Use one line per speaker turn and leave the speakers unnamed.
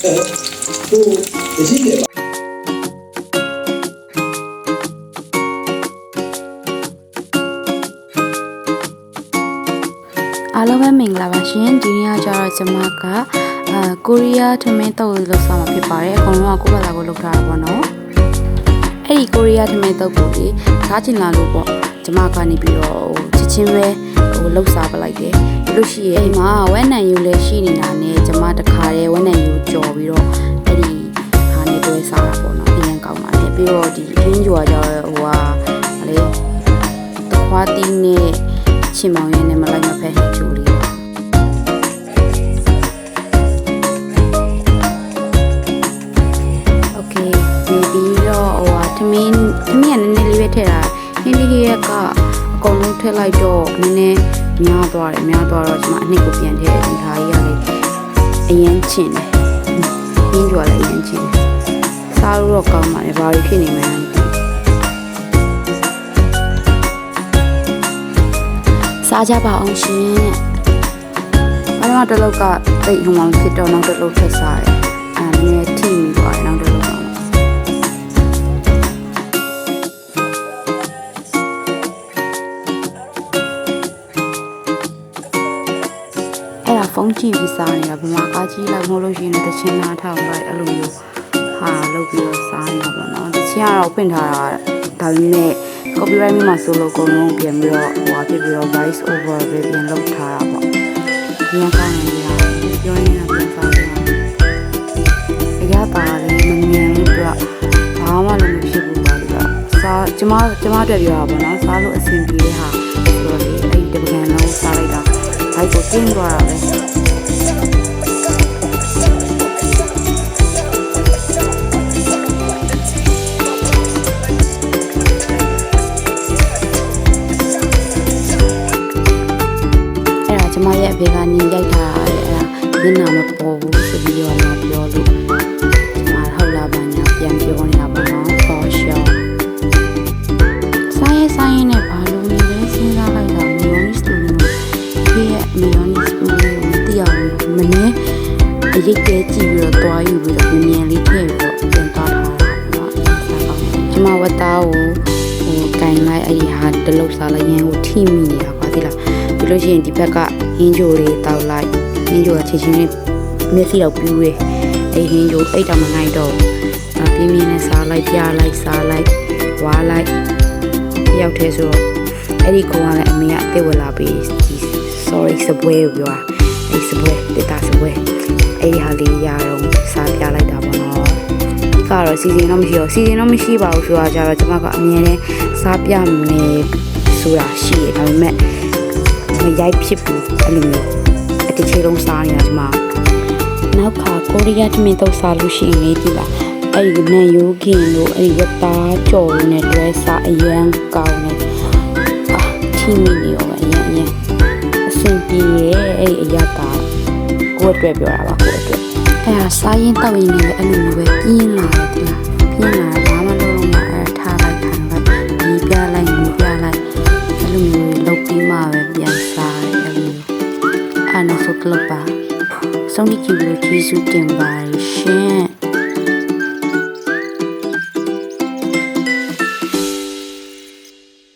ရှိတယ်
အားလုံးပဲမင်္ဂလာပါရှင်ဒီနေ့ကျတော့ကျွန်မကကိုရီးယားထမင်းတုပ်လို့ဆောင်မှာဖြစ်ပါတယ်အကုန်လုံးကကိုယ့်ဘာသာကိုလုပ်ထားတာပေါ့နော်အဲ့ဒီကိုရီးယားထမင်းတုပ်ကိုလေစားချင်လာလို့ပေါ့ကျွန်မကနေပြီးတော့ချက်ချင်းပဲလှုပ်စားပလိုက်တယ်လို့ရှိရင်အိမ်မှာဝက်နံယူလည်းရှိနေတာနဲ့ကျွန်မတခါတည်းဝက်နံယူကြော်ပြီးတော့အဲ့ဒီဟာနဲ့တွဲစားတာပေါ့နော်အရင်ကောင်းပါတယ်ပြီးတော့ဒီအင်းကြွာကျတော့လေတခွားတီးနဲ့ချင်မောင်ရဲ့နဲ့မလိုက်မဖက်ချူလေးโอเคဒီပြီးတော့ထမင်းကနည်းနည်းလေးပဲထည့်တာဟင်းလေးရက်ကအကုန်လုံးထည့်လိုက်တော့နည်းနည်းများသွားတော့ကျွန်မအနှစ်ကိုပြန်ထည့်တယ်ဒီဟာကြီးကလေအရင်ချင်တယ်ဟင်းကြွာလည်းအရင်ချင်တယ်စားလို့တော့ကောင်းပါတယ်ဘာလို့ဖြစ်နေမှန်းစားကြပါအောင်ရှင်။ဘာလို့တလုတ်ကတိတ်ဟိုမှဖြစ်တော့နောက်တလုတ်ထပ်စားတယ်။နည်းနည်းထိမိသွားတယ်နောက်တလုတ်တော့။အဲ့ဒါဖုန်းကြည့်ပြီးစားနေတာဗမာကားကြီးလိုက်မလို့ရှိရင်တချင်းနာထောက်လိုက်အဲ့လိုမျိုးဟာလုပ်ပြီးတော့စားနေတာပေါ့နော်။တချင်းကတော့ဖွင့်ထားတာဒါပေမဲ့copyright မှာဆိုလို့အကုန်လုံးပြန်ပြီးတော့ဖြစ်ပြီးတော့ voice over ပဲပြန်လုပ်ထားတာပေါ့။ဒီကောင်းနေရပြောရင်းနဲ့ပြန်စားတယ်။အရာပါလေမမြင်ဘူးတော့ဘာမှလည်းမဖြစ်ဘူးပါလေ။စားကျမတက်ပြောတာပေါ့နော်။စားလို့အဆင်ပြေတဲ့ဟာဆိုတော့လေအဲ့ဒီတပကံလုံးစားလိုက်တာဘိုက်ကိုတင်းသွားတာပဲ။ကျမရဲ့အဖေကနေရိုက်ထားတယ်အဲ့ဒါမျက်နှာမပေါ်ဘူးဆိုပြီးတော့လာပြောလို့ကျမဟုတ်လားဘာညာပြန်ပြောနေတာပေါ့နော်ပေါ်ရှော့ဆိုင်ရင်နဲ့ဘာလို့လဲစဉ်းစားလိုက်တာမီယိုနီစ်တူဒီရဲ့မီယိုနီစ်တူကိုတည်အောင်မနေ့အရေးကြီးကြည့်ပြီးတော့တွားယူပြီးတော့မြင်လေးထည့်ပြီးတော့ပြန်သွားထားတာပေါ့နော်ကျမဝတ်သားကိုကင်လိုက်အဲ့ဒီဟာတလုတ်စားလိုက်ရင်ကိုထိမိနေတာကွာသိလားပြီးလို့ရှိရင်ဒီဘက်ကဟင်းကြိုလေးတောက်လိုက်ဟင်းကြိုကချင်းချင်းလေးမျက်စိတော့ပြူးရဲအဲ့ဟင်းကြိုအိတ်တော့မနိုင်တော့ပြင်းပြင်းနဲ့စားလိုက်ပြလိုက်စားလိုက်ဝါလိုက်တယောက်တည်းဆိုတော့အဲ့ဒီကောင်ကလည်းအမေကအသက်ဝင်လာပြီး sorry စပွဲကိုပြောတာအဲ့စပွဲတက်တာစပွဲအဲ့ဒီဟာလေးရတော့စားပြလိုက်တာပေါ့နော်ကတော့စီစဉ်တော့မရှိပါဘူးဆိုတာကြတော့ကျွန်မကအမြဲတမ်းစားပြမယ်ဆိုတာရှိတယ်ဒါပေမဲ့မရိုက်ဖြစ်ဘူးအဲ့လိုမျိုးအတစ်ချိန်လုံးစားနေတာဒီမှာနောက်ခါကိုရီးယားထမင်းတုပ်စားလို့ရှိရင်လေဒီလားအဲ့ဒီနန်ယိုးခင်တို့အဲ့ဒီဝတ်သားကြော်နဲ့တွဲစားအရန်ကောင်းနေချီမီနေရောအရန်အဆင်ပြေရဲ့အဲ့ဒီအရကကိုယ့်အတွက်ပြောတာပါကိုယ့်အတွက်အဲ့ဒါစားရင်တောက်ရင်လည်းအဲ့လိုမျိုးပဲပြင်းလာတယ်ဒီလားပြင်းလာတာဘာမှလုပ်လို့မရအဲ့ထားလိုက်ခံလိုက်ဒီပြလိုက်ဒီပြလိုက်အဲ့လိုမျိုးလုပ်ပြီးမှပဲပြန်စားတယ်အဲ့လိုအဲ့နော်ဆိုကလပ်ပါဆုံးဖြတ်ကြည့်လို့ကျေးဇူးတင်ပါတယ်ရှင်